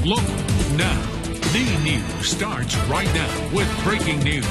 local, now. The news starts right now with breaking news.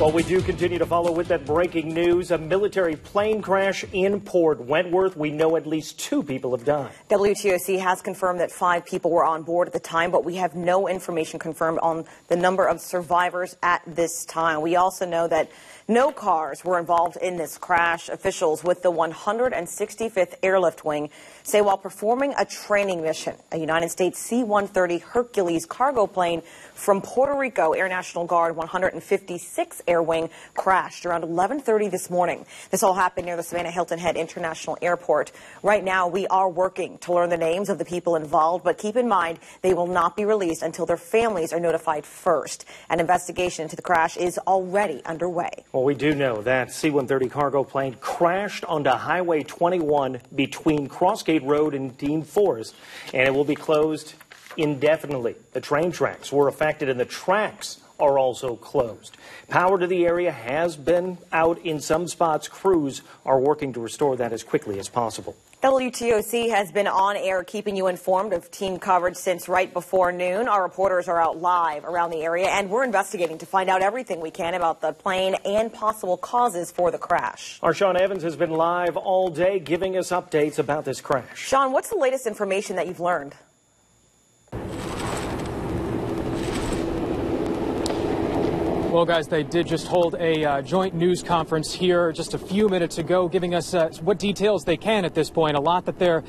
Well, we do continue to follow with that breaking news. A military plane crash in Port Wentworth. We know at least 2 people have died. WTOC has confirmed that 5 people were on board at the time, but we have no information confirmed on the number of survivors at this time. We also know that no cars were involved in this crash. Officials with the 165th Airlift Wing say while performing a training mission, a United States C-130 Hercules cargo plane from Puerto Rico Air National Guard 156 Air Wing crashed around 11:30 this morning. This all happened near the Savannah Hilton Head International Airport. Right now, we are working to learn the names of the people involved, but keep in mind they will not be released until their families are notified first. An investigation into the crash is already underway. Well, we do know that C-130 cargo plane crashed onto Highway 21 between Crossgate Road and Dean Forest, and it will be closed indefinitely. The train tracks were affected and the tracks are also closed. Power to the area has been out in some spots. Crews are working to restore that as quickly as possible. WTOC has been on air keeping you informed of team coverage since right before noon. Our reporters are out live around the area, and we're investigating to find out everything we can about the plane and possible causes for the crash. Our Sean Evans has been live all day giving us updates about this crash. Sean, what's the latest information that you've learned? Well, guys, they did just hold a joint news conference here just a few minutes ago, giving us what details they can at this point. A lot that they're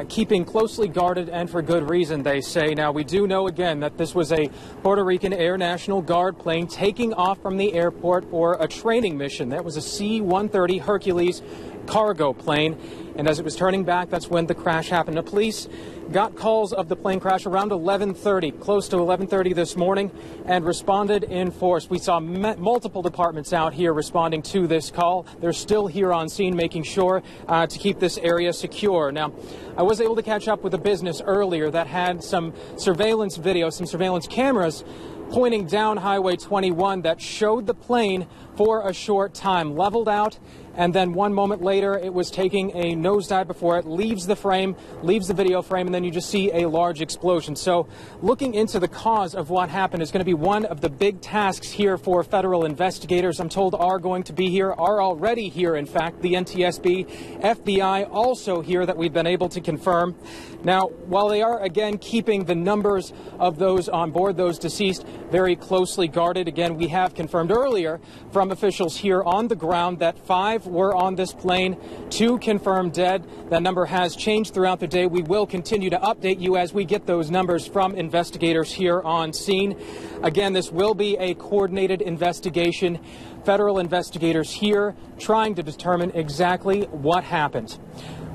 keeping closely guarded, and for good reason, they say. Now, we do know, again, that this was a Puerto Rican Air National Guard plane taking off from the airport for a training mission. That was a C-130 Hercules cargo plane. And as it was turning back, that's when the crash happened. The police got calls of the plane crash around 11:30, close to 11:30 this morning, and responded in force. We saw multiple departments out here responding to this call. They're still here on scene making sure to keep this area secure. Now, I was able to catch up with a business earlier that had some surveillance video, some surveillance cameras pointing down Highway 21 that showed the plane for a short time, leveled out, and then one moment later it was taking a nosedive before it leaves the frame, leaves the video frame, and then you just see a large explosion. So looking into the cause of what happened is going to be one of the big tasks here for federal investigators. I'm told are going to be here, are already here, in fact. The NTSB, FBI also here that we've been able to confirm. Now, while they are, again, keeping the numbers of those on board, those deceased, very closely guarded, again, we have confirmed earlier from officials here on the ground that 5 were on this plane, 2 confirmed dead. That number has changed throughout the day. We will continue to update you as we get those numbers from investigators here on scene. Again, this will be a coordinated investigation. Federal investigators here trying to determine exactly what happened.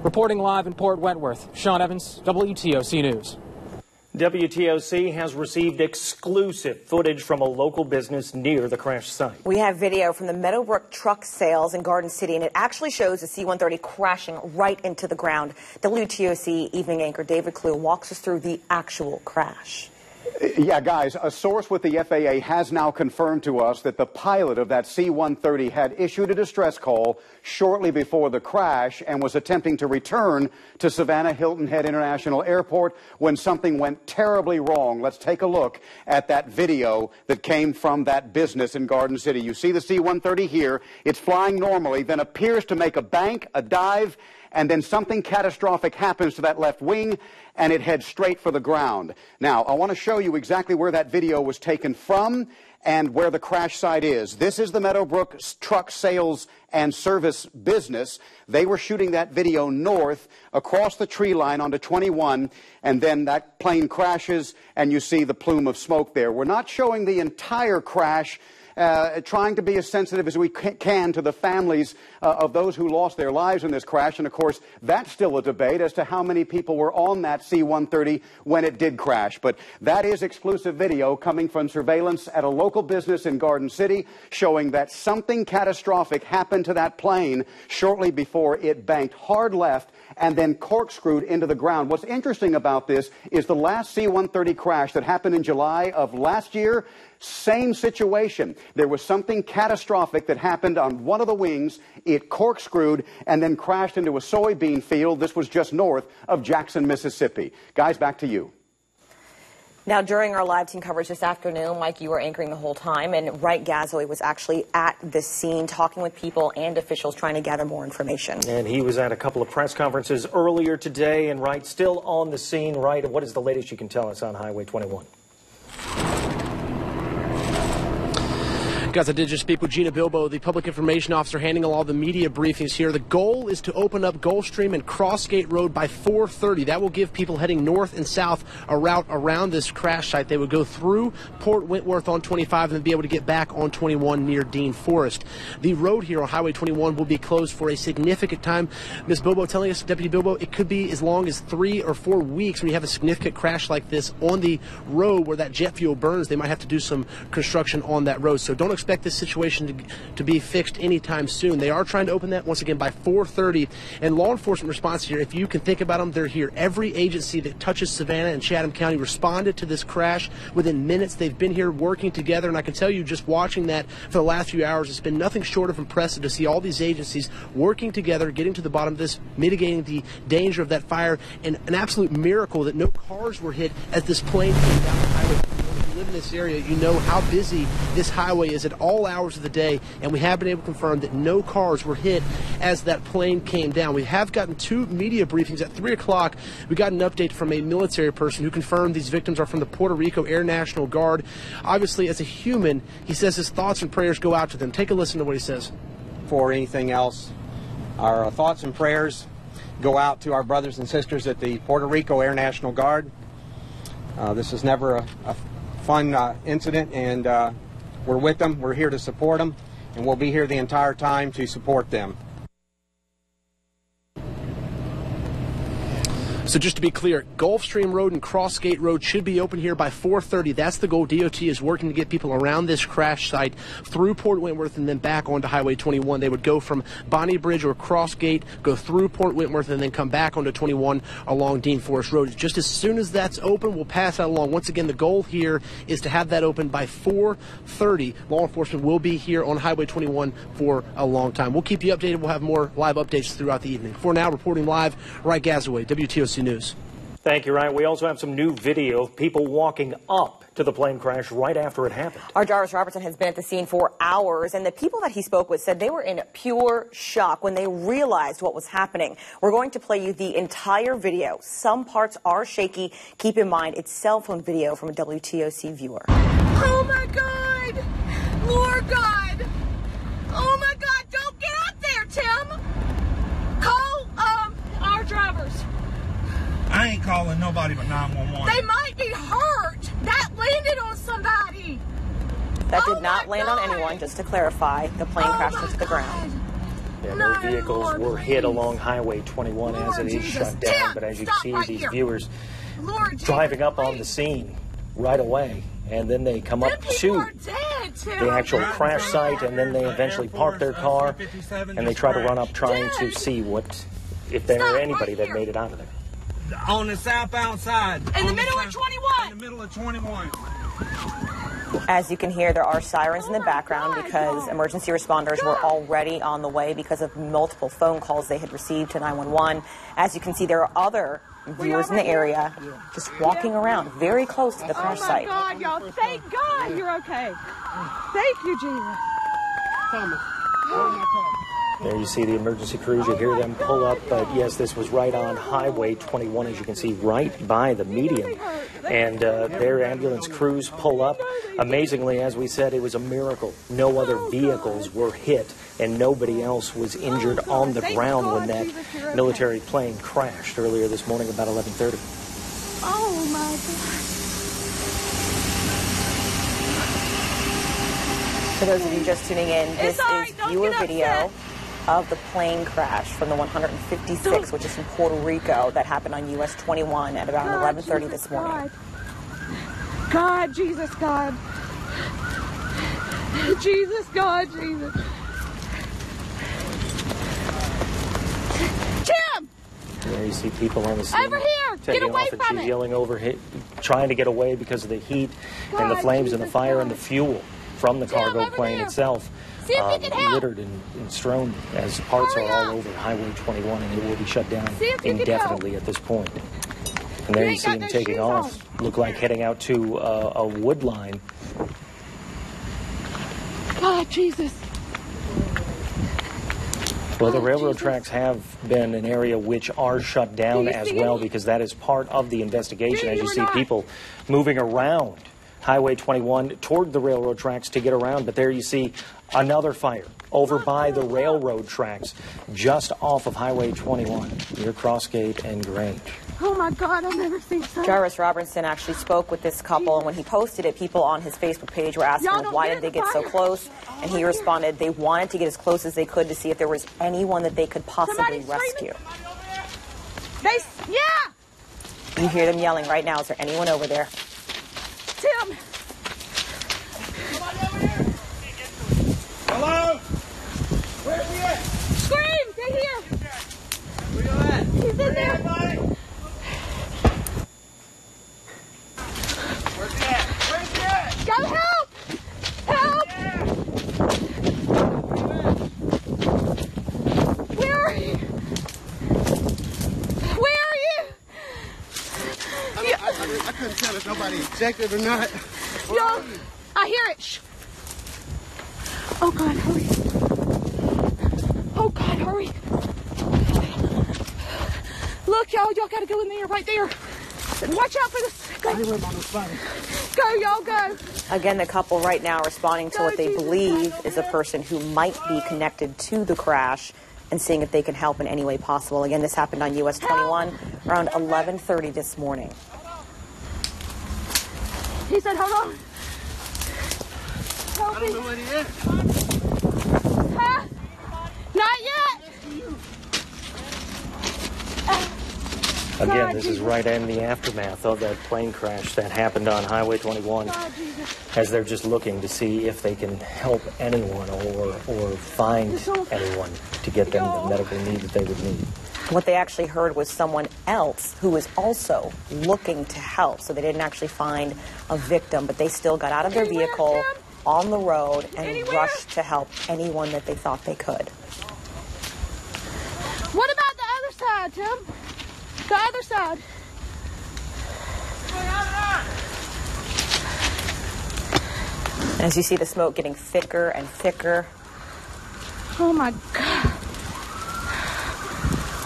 Reporting live in Port Wentworth, Sean Evans, WTOC News. WTOC has received exclusive footage from a local business near the crash site. We have video from the Meadowbrook truck sales in Garden City, and it actually shows the C-130 crashing right into the ground. WTOC evening anchor David Clue walks us through the actual crash. Yeah, guys, a source with the FAA has now confirmed to us that the pilot of that C-130 had issued a distress call shortly before the crash and was attempting to return to Savannah Hilton Head International Airport when something went terribly wrong. Let's take a look at that video that came from that business in Garden City. You see the C-130 here. It's flying normally, then appears to make a bank, a dive, and then something catastrophic happens to that left wing, and it heads straight for the ground. Now, I want to show you exactly where that video was taken from and where the crash site is. This is the Meadowbrook truck sales and service business. They were shooting that video north across the tree line onto 21, and then that plane crashes, and you see the plume of smoke there. We're not showing the entire crash, trying to be as sensitive as we can to the families of those who lost their lives in this crash. And, of course, that's still a debate as to how many people were on that C-130 when it did crash. But that is exclusive video coming from surveillance at a local business in Garden City showing that something catastrophic happened to that plane shortly before it banked hard left and then corkscrewed into the ground. What's interesting about this is the last C-130 crash that happened in July of last year, same situation. there was something catastrophic that happened on one of the wings. It corkscrewed and then crashed into a soybean field. This was just north of Jackson, Mississippi. Guys, back to you. Now, during our live team coverage this afternoon, Mike, you were anchoring the whole time, and Wright Gasaway was actually at the scene talking with people and officials trying to gather more information. And he was at a couple of press conferences earlier today, and Wright still on the scene. Wright, what is the latest you can tell us on Highway 21? Guys, I did just speak with Gina Bilbo, the public information officer handling all the media briefings here. The goal is to open up Gulfstream and Crossgate Road by 4:30. That will give people heading north and south a route around this crash site. They would go through Port Wentworth on 25 and then be able to get back on 21 near Dean Forest. The road here on Highway 21 will be closed for a significant time. Ms. Bilbo telling us, Deputy Bilbo, it could be as long as 3 or 4 weeks when you have a significant crash like this on the road where that jet fuel burns. They might have to do some construction on that road. So don't expect this situation to be fixed anytime soon. They are trying to open that once again by 4:30. And law enforcement response here, if you can think about them, they're here. Every agency that touches Savannah and Chatham County responded to this crash within minutes. They've been here working together, and I can tell you, just watching that for the last few hours, it's been nothing short of impressive to see all these agencies working together, getting to the bottom of this, mitigating the danger of that fire, and an absolute miracle that no cars were hit as this plane came down the highway. If you live in this area, you know how busy this highway is at all hours of the day, and we have been able to confirm that no cars were hit as that plane came down. We have gotten 2 media briefings at 3 o'clock. We got an update from a military person who confirmed these victims are from the Puerto Rico Air National Guard. Obviously, as a human, he says his thoughts and prayers go out to them. Take a listen to what he says. For anything else, our thoughts and prayers go out to our brothers and sisters at the Puerto Rico Air National Guard. This is never a fun incident, and we're with them. We're here to support them, and we'll be here the entire time to support them. So just to be clear, Gulfstream Road and Crossgate Road should be open here by 4:30. That's the goal. DOT is working to get people around this crash site through Port Wentworth and then back onto Highway 21. They would go from Bonnie Bridge or Crossgate, go through Port Wentworth, and then come back onto 21 along Dean Forest Road. Just as soon as that's open, we'll pass that along. Once again, the goal here is to have that open by 4:30. Law enforcement will be here on Highway 21 for a long time. We'll keep you updated. We'll have more live updates throughout the evening. For now, reporting live, Wright Gasaway, WTOC News. Thank you, Ryan. We also have some new video of people walking up to the plane crash right after it happened. Our Jarvis Robertson has been at the scene for hours, and the people that he spoke with said they were in pure shock when they realized what was happening. We're going to play you the entire video. Some parts are shaky. Keep in mind, it's cell phone video from a WTOC viewer. Oh, my God. Lord God. Oh, my God. Don't get up there, Tim. Call our drivers. I ain't calling nobody but 911. They might be hurt. That landed on somebody. That did not land on anyone, just to clarify. The plane crashed into the ground. Yeah, no vehicles were hit along Highway 21 as it is shut down. But as you see, these viewers driving up on the scene right away. And then they come up to the actual crash site, and then they eventually park their car, and they try to run up trying to see if there are anybody that made it out of there. On the southbound side. In the middle of 21. In the middle of 21. As you can hear, there are sirens in the background because emergency responders were already on the way because of multiple phone calls they had received to 911. As you can see, there are other viewers in the area just walking around very close to the crash site. Oh, my God, y'all. Thank God you're okay. Thank you, Jesus. Thomas, hold my car. There you see the emergency crews. You hear them pull up. But yes, this was right on Highway 21, as you can see, right by the median. And their ambulance crews pull up. Amazingly, as we said, it was a miracle. No other vehicles were hit, and nobody else was injured on the ground when that military plane crashed earlier this morning about 11:30. Oh, my God. For those of you just tuning in, this is viewer video of the plane crash from the 156, which is from Puerto Rico, that happened on US 21 at around 11:30 this morning. God, Jesus, God. Jesus, God, Jesus. Tim! There you see people on the scene. Over here! Get away off, and from she's it! yelling over, trying to get away because of the heat and the flames and the fire and the fuel. from the cargo plane itself, See if you can help. littered and strewn as parts are all over Highway 21, and it will be shut down indefinitely at this point. And there you see him taking off. Look like heading out to a wood line. God, Jesus. Well, the railroad tracks have been an area which are shut down as well, because that is part of the investigation, as you see people moving around Highway 21 toward the railroad tracks to get around. But there you see another fire over by the railroad tracks just off of Highway 21 near Crossgate and Grange. Oh my God, I've never seen so. Jarvis Robertson actually spoke with this couple, and when he posted it, people on his Facebook page were asking him why did they get so close, and he responded they wanted to get as close as they could to see if there was anyone that they could possibly rescue. Yeah! You hear them yelling right now. Is there anyone over there? Tim! Hello? Where's he at? Scream! Get here! Where you at? He's in there! Where's he at? Where's he at? Go help! Help! Where are you? Where are you? I couldn't tell if nobody ejected or not. Yo, I hear it. Shh. Oh God, hurry. Oh God, hurry. Look, y'all gotta go in there, right there. Watch out for this. Go, y'all, go. Again, the couple right now responding to what they believe is a person who might be connected to the crash and seeing if they can help in any way possible. Again, this happened on US 21 around 11:30 this morning. He said, hold on. I don't know where he is. Huh? Not yet. Again, this is right in the aftermath of that plane crash that happened on Highway 21, as they're just looking to see if they can help anyone or find anyone to get them the medical need that they would need. What they actually heard was someone else who was also looking to help. So they didn't actually find a victim, but they still got out of their vehicle on the road and rushed to help anyone that they thought they could. What about the other side, Tim? The other side. As you see the smoke getting thicker and thicker. Oh my God.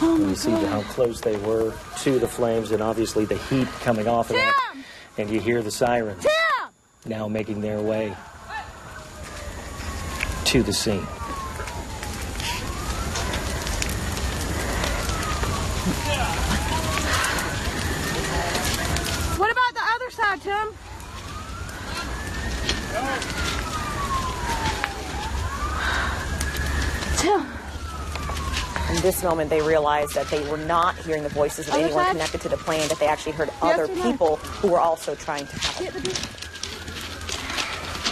Oh my You see how close they were to the flames, and obviously the heat coming off of that. And you hear the sirens now making their way to the scene. What about the other side, Tim? Tim. In this moment, they realized that they were not hearing the voices of anyone connected to the plane, that they actually heard other people who were also trying to help.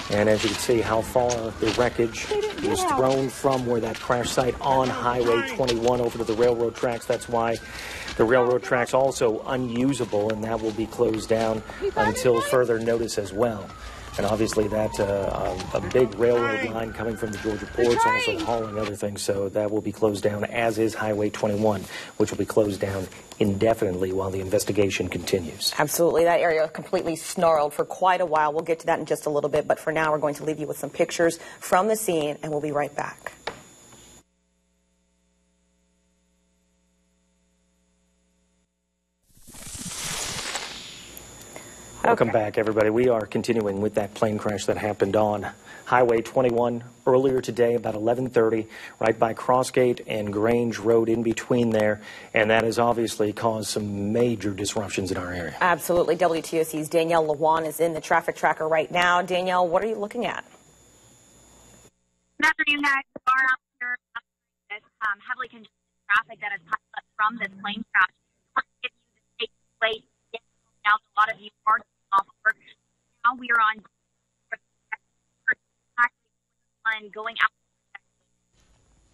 And as you can see how far the wreckage was thrown from where that crash site on Highway 21 over to the railroad tracks. That's why the railroad tracks also unusable, and that will be closed down until further notice as well. And obviously that's a big railroad line coming from the Georgia ports, also hauling other things, so that will be closed down, as is Highway 21, which will be closed down indefinitely while the investigation continues. Absolutely. That area completely snarled for quite a while. We'll get to that in just a little bit, but for now we're going to leave you with some pictures from the scene, and we'll be right back. Welcome back, everybody. We are continuing with that plane crash that happened on Highway 21 earlier today, about 11:30, right by Crossgate and Grange Road, in between there, and that has obviously caused some major disruptions in our area. Absolutely. WTOC's Danielle Lewan is in the traffic tracker right now. Danielle, what are you looking at? Good afternoon, guys. We are out here with heavily congested traffic that has piled up from this plane crash. I want to give you the state place. Now, a lot of you are off work. Now we are on going out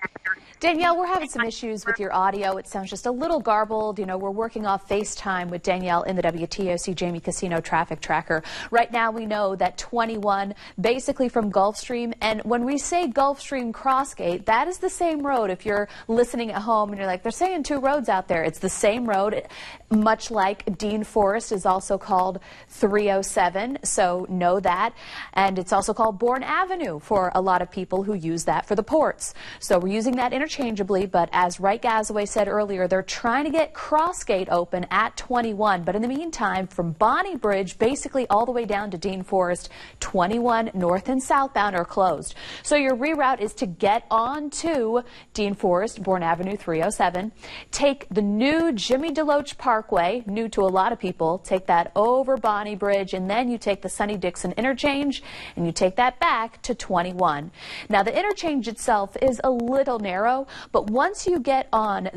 sector. Danielle, we're having some issues with your audio. It sounds just a little garbled. You know, we're working off FaceTime with Danielle in the WTOC Jamie Casino traffic tracker. Right now, we know that 21, basically from Gulfstream, and when we say Gulfstream Crossgate, that is the same road. If you're listening at home and you're like, they're saying two roads out there, it's the same road, much like Dean Forest is also called 307, so know that. And it's also called Bourne Avenue for a lot of people who use that for the ports. So we're using that interchangeably, but as Wright Gazaway said earlier, they're trying to get Crossgate open at 21. But in the meantime, from Bonnie Bridge, basically all the way down to Dean Forest, 21 north and southbound are closed. So your reroute is to get on to Dean Forest, Bourne Avenue 307, take the new Jimmy DeLoach Parkway, new to a lot of people, take that over Bonnie Bridge, and then you take the Sonny Dixon interchange, and you take that back to 21. Now, the interchange itself is a little narrow, but once you get on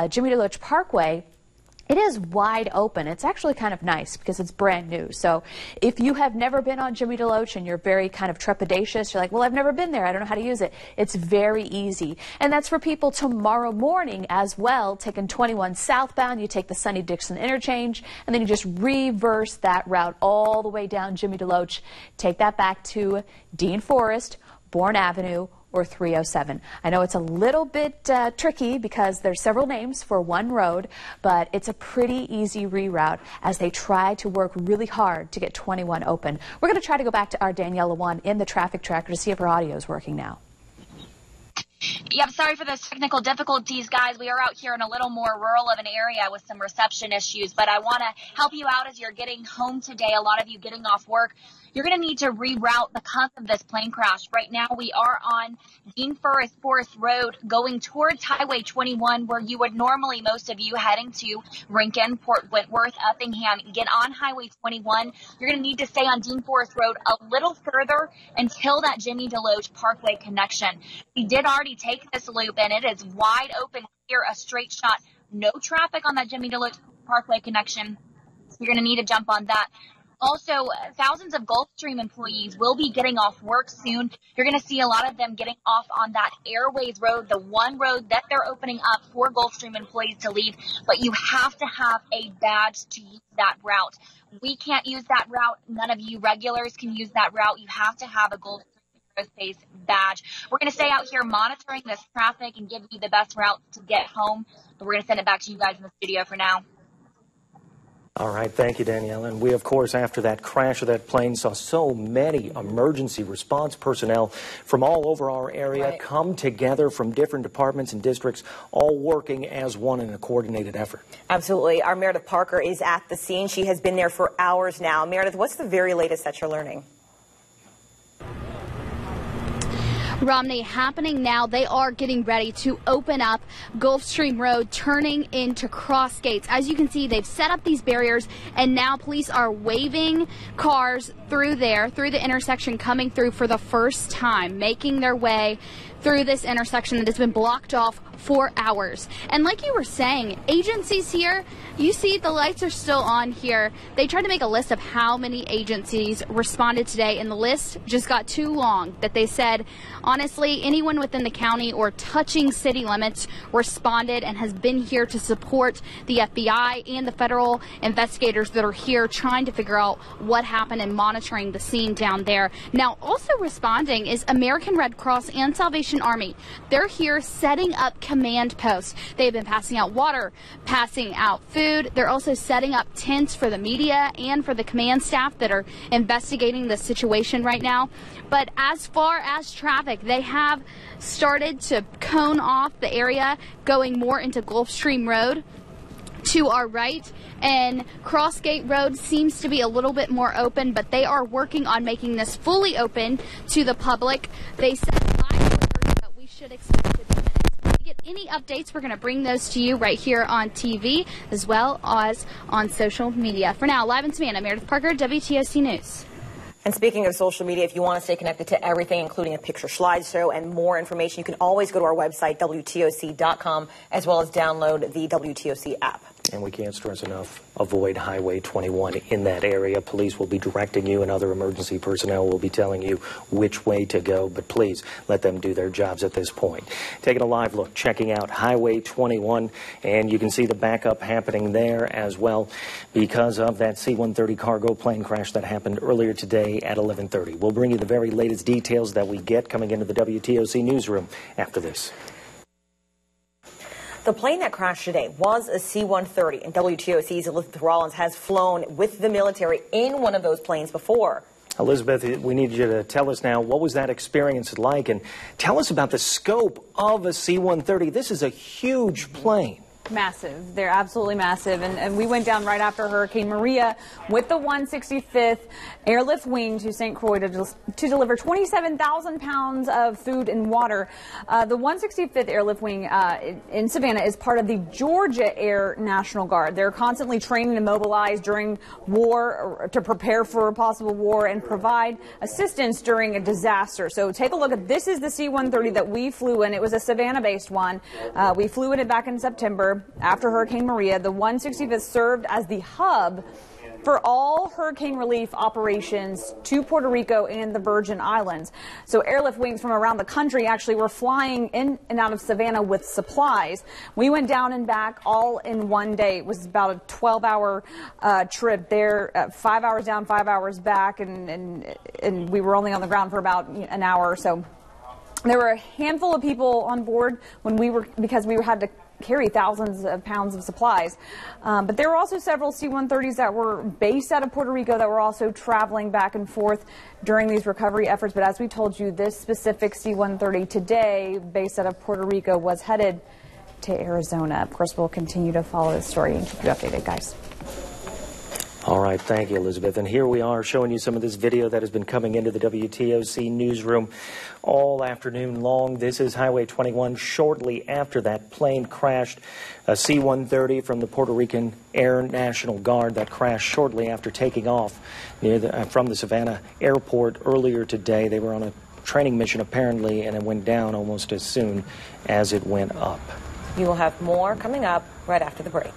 Jimmy DeLoach Parkway, it is wide open. It's actually kind of nice because it's brand new. So if you have never been on Jimmy DeLoach and you're very kind of trepidatious, you're like, well, I've never been there, I don't know how to use it. It's very easy. And that's for people tomorrow morning as well. Taking 21 southbound, you take the Sonny Dixon interchange, and then you just reverse that route all the way down Jimmy DeLoach. Take that back to Dean Forest, Bourne Avenue, or 307. I know it's a little bit tricky because there's several names for one road, but it's a pretty easy reroute as they try to work really hard to get 21 open. We're going to try to go back to our Daniela 1 in the traffic tracker to see if her audio is working now. Yep, sorry for those technical difficulties, guys. We are out here in a little more rural of an area with some reception issues, but I want to help you out as you're getting home today. A lot of you getting off work, you're going to need to reroute because of this plane crash. Right now, we are on Dean Forest Road going towards Highway 21, where you would normally, most of you heading to Rincon, Port Whitworth, Effingham, get on Highway 21. You're going to need to stay on Dean Forest Road a little further until that Jimmy DeLoach Parkway connection. We did already take this loop, and it is wide open here, a straight shot, no traffic on that Jimmy DeLoach Parkway connection. So you're going to need to jump on that. Also, thousands of Gulfstream employees will be getting off work soon. You're going to see a lot of them getting off on that Airways Road, the one road that they're opening up for Gulfstream employees to leave. But you have to have a badge to use that route. We can't use that route. None of you regulars can use that route. You have to have a Gulfstream Aerospace badge. We're going to stay out here monitoring this traffic and give you the best route to get home. But we're going to send it back to you guys in the studio for now. All right, thank you, Danielle. And we, of course, after that crash of that plane, saw so many emergency response personnel from all over our area come together from different departments and districts, all working as one in a coordinated effort. Absolutely. Our Meredith Parker is at the scene. She has been there for hours now. Meredith, what's the very latest that you're learning? Romney, happening now, they are getting ready to open up Gulfstream Road, turning into Crossgates. As you can see, they've set up these barriers, and now police are waving cars through there, through the intersection, coming through for the first time, making their way through this intersection that has been blocked off for hours. And like you were saying, agencies here, you see the lights are still on here. They tried to make a list of how many agencies responded today, and the list just got too long that they said, honestly, anyone within the county or touching city limits responded and has been here to support the FBI and the federal investigators that are here trying to figure out what happened and monitoring the scene down there. Now, also responding is American Red Cross and Salvation Army. They're here setting up command posts. They've been passing out water, passing out food. They're also setting up tents for the media and for the command staff that are investigating the situation right now. But as far as traffic, they have started to cone off the area going more into Gulfstream Road to our right, and Crossgate Road seems to be a little bit more open, but they are working on making this fully open to the public. They said 5:30, but we should expect 15 minutes. If we get any updates, we're going to bring those to you right here on TV as well as on social media. For now, live in Savannah, Meredith Parker, WTOC News. And speaking of social media, if you want to stay connected to everything, including a picture slideshow and more information, you can always go to our website, WTOC.com, as well as download the WTOC app. And we can't stress enough, avoid Highway 21 in that area. Police will be directing you and other emergency personnel will be telling you which way to go, but please let them do their jobs at this point. Taking a live look, checking out Highway 21, and you can see the backup happening there as well because of that C-130 cargo plane crash that happened earlier today at 11:30. We'll bring you the very latest details that we get coming into the WTOC newsroom after this. The plane that crashed today was a C-130, and WTOC's Elizabeth Rollins has flown with the military in one of those planes before. Elizabeth, we need you to tell us now, what was that experience like? And tell us about the scope of a C-130. This is a huge plane. Massive. They're absolutely massive. And we went down right after Hurricane Maria with the 165th Airlift Wing to St. Croix to deliver 27,000 pounds of food and water. The 165th Airlift Wing in Savannah is part of the Georgia Air National Guard. They're constantly training and mobilized during war to prepare for a possible war and provide assistance during a disaster. So take a look at this. Is the C-130 that we flew in. It was a Savannah-based one. We flew in it back in September. After Hurricane Maria, the 165th served as the hub for all hurricane relief operations to Puerto Rico and the Virgin Islands. So airlift wings from around the country actually were flying in and out of Savannah with supplies. We went down and back all in one day. It was about a 12-hour trip there, 5 hours down, 5 hours back, and we were only on the ground for about an hour or so. There were a handful of people on board because we had to carry thousands of pounds of supplies. But there were also several C-130s that were based out of Puerto Rico that were also traveling back and forth during these recovery efforts. But as we told you, this specific C-130 today, based out of Puerto Rico, was headed to Arizona. Of course, we'll continue to follow this story and keep you updated, guys. All right, thank you, Elizabeth. And here we are showing you some of this video that has been coming into the WTOC newsroom all afternoon long. This is Highway 21 shortly after that plane crashed, a C-130 from the Puerto Rican Air National Guard that crashed shortly after taking off from the Savannah airport earlier today. They were on a training mission apparently, and it went down almost as soon as it went up. You will have more coming up right after the break.